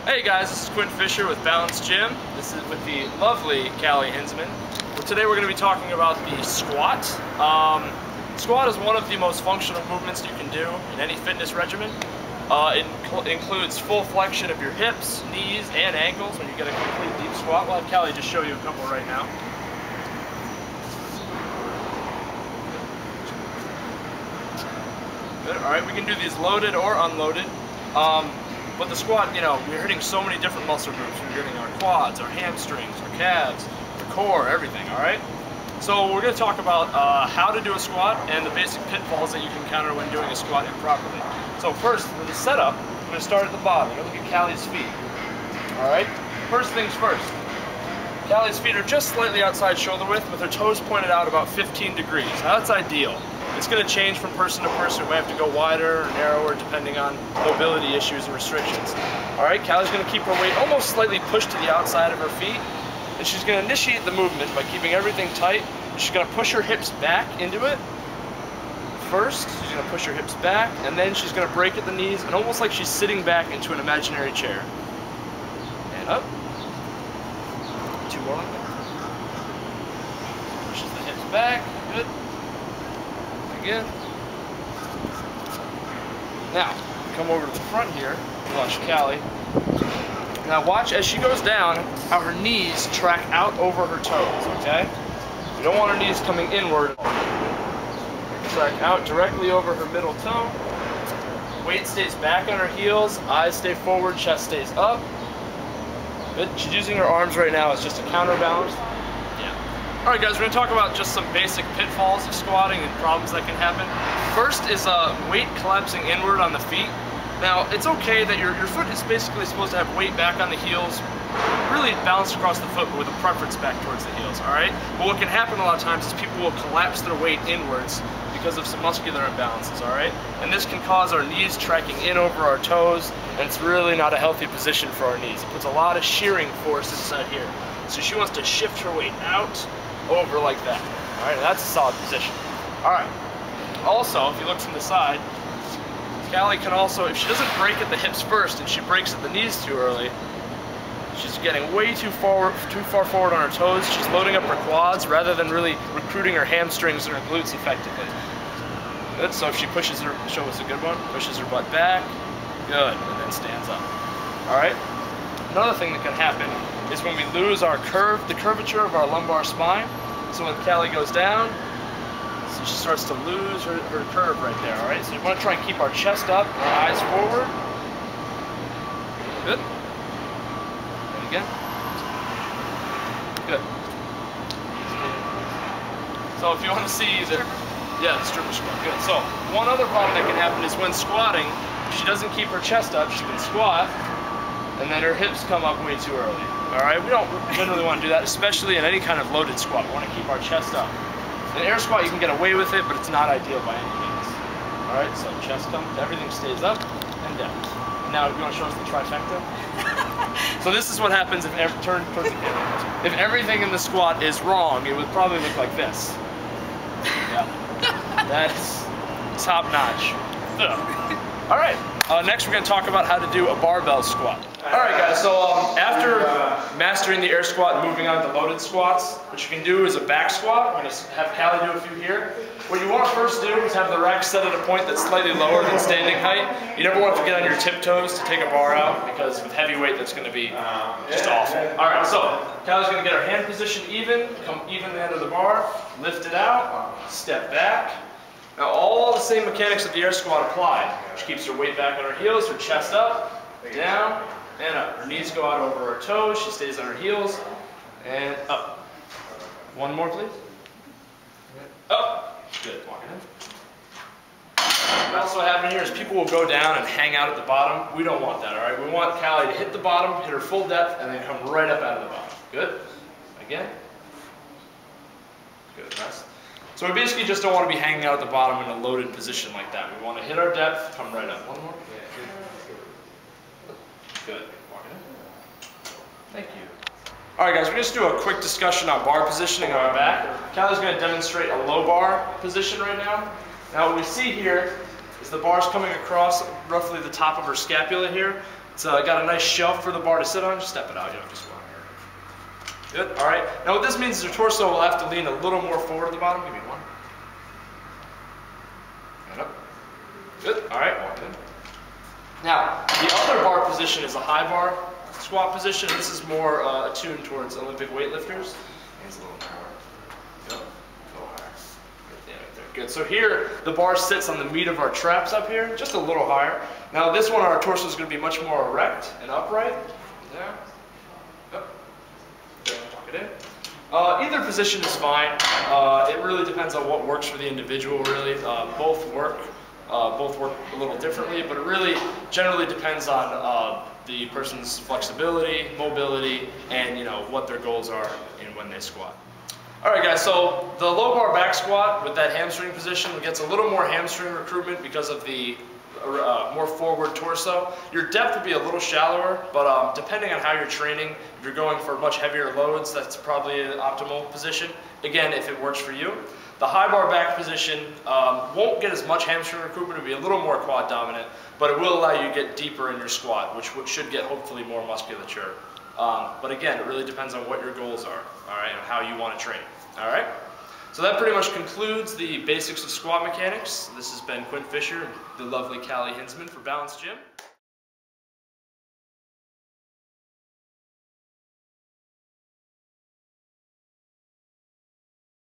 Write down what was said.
Hey guys, this is Quint Fischer with Balance Gym. This is with the lovely Cali Hinzman. Today we're going to be talking about the squat. Squat is one of the most functional movements you can do in any fitness regimen. It includes full flexion of your hips, knees, and ankles when you get a complete deep squat. We'll have Cali just show you a couple right now. Good. All right, we can do these loaded or unloaded. But the squat, you know, we're hitting so many different muscle groups. We're hitting our quads, our hamstrings, our calves, the core, everything, all right? So we're going to talk about how to do a squat and the basic pitfalls that you can encounter when doing a squat improperly. So first, for the setup, I'm going to start at the bottom. Look at Cali's feet, all right? First things first. Cali's feet are just slightly outside shoulder width with her toes pointed out about 15 degrees. Now that's ideal. It's going to change from person to person. We might have to go wider or narrower depending on mobility issues and restrictions. Alright, Cali's going to keep her weight almost slightly pushed to the outside of her feet. And she's going to initiate the movement by keeping everything tight. She's going to push her hips back into it. First, she's going to push her hips back, and then she's going to break at the knees, and almost like she's sitting back into an imaginary chair. And up. Two more like that. Pushes the hips back. Good. Again. Now, come over to the front here, watch Cali. Now watch as she goes down how her knees track out over her toes, okay? You don't want her knees coming inward. Track out directly over her middle toe. Weight stays back on her heels, eyes stay forward, chest stays up. Good. She's using her arms right now as just a counterbalance. Alright guys, we're going to talk about just some basic pitfalls of squatting and problems that can happen. First is weight collapsing inward on the feet. Now, it's okay that your foot is basically supposed to have weight back on the heels, really balanced across the foot, but with a preference back towards the heels, alright? But what can happen a lot of times is people will collapse their weight inwards because of some muscular imbalances, alright? And this can cause our knees tracking in over our toes, and it's really not a healthy position for our knees. It puts a lot of shearing force inside here. So she wants to shift her weight out, over like that. Alright, that's a solid position. Alright. Also, if you look from the side, Cali can also, if she doesn't break at the hips first and she breaks at the knees too early, she's getting way too far forward on her toes. She's loading up her quads rather than really recruiting her hamstrings and her glutes effectively. Good, so if she pushes her, show us a good one, pushes her butt back, good, and then stands up. Alright? Another thing that can happen is when we lose our the curvature of our lumbar spine. So when Cali goes down, so she starts to lose her curve right there, all right? So you want to try and keep our chest up, our eyes forward. Good. And again. Good. So if you want to see the, yeah, the stripper squat, good. So one other problem that can happen is when squatting, if she doesn't keep her chest up, she can squat, and then her hips come up way too early. Alright, we don't generally want to do that, especially in any kind of loaded squat. We want to keep our chest up. In an air squat, you can get away with it, but it's not ideal by any means. Alright, so chest comes, everything stays up and down. And now, you want to show us the trifecta? So this is what happens if if everything in the squat is wrong. It would probably look like this. Yeah, that's top notch. Alright, next we're going to talk about how to do a barbell squat. Alright guys, so after mastering the air squat and moving on to loaded squats, what you can do is a back squat. I'm going to have Cali do a few here. What you want to first do is have the rack set at a point that's slightly lower than standing height. You never want to get on your tiptoes to take a bar out, because with heavy weight that's going to be just awful. Alright, so Cali's going to get her hand position even, come even the end of the bar, lift it out, step back. Now all the same mechanics of the air squat apply. She keeps her weight back on her heels, her chest up, down, and up. Her knees go out over her toes, she stays on her heels, and up. One more, please. Up. Good, walking in. What also happening here is people will go down and hang out at the bottom. We don't want that, all right? We want Cali to hit the bottom, hit her full depth, and then come right up out of the bottom. Good. Again. Good, rest. So we basically just don't want to be hanging out at the bottom in a loaded position like that. We want to hit our depth, come right up. One more. Good. Walking in. Thank you. Alright guys, we're going to do a quick discussion on bar positioning on our back. Cali's going to demonstrate a low bar position right now. Now what we see here is the bar's coming across roughly the top of her scapula here. It's got a nice shelf for the bar to sit on. Just step it out, you don't have to squat. Good, all right. Now what this means is your torso will have to lean a little more forward at the bottom. Give me one. And up. Good, all right, one good. Now, the other bar position is a high bar squat position. This is more attuned towards Olympic weightlifters. Hands a little narrower. Yep, go higher. Good, yeah, right there. Good, so here the bar sits on the meat of our traps up here, just a little higher. Now this one, our torso is going to be much more erect and upright. There. Yep. There, tuck it in. Either position is fine. It really depends on what works for the individual, really. Both work a little differently, but it really generally depends on the person's flexibility, mobility, and what their goals are and when they squat. All right, guys, so the low bar back squat with that hamstring position gets a little more hamstring recruitment because of the more forward torso. Your depth would be a little shallower, but depending on how you're training, if you're going for much heavier loads, that's probably an optimal position. Again, if it works for you. The high bar back position won't get as much hamstring recruitment. It'll be a little more quad dominant, but it will allow you to get deeper in your squat, which should get hopefully more musculature. But again, it really depends on what your goals are, all right, and how you want to train, all right? So that pretty much concludes the basics of squat mechanics. This has been Quint Fischer and the lovely Cali Hinzman for Balance Gym.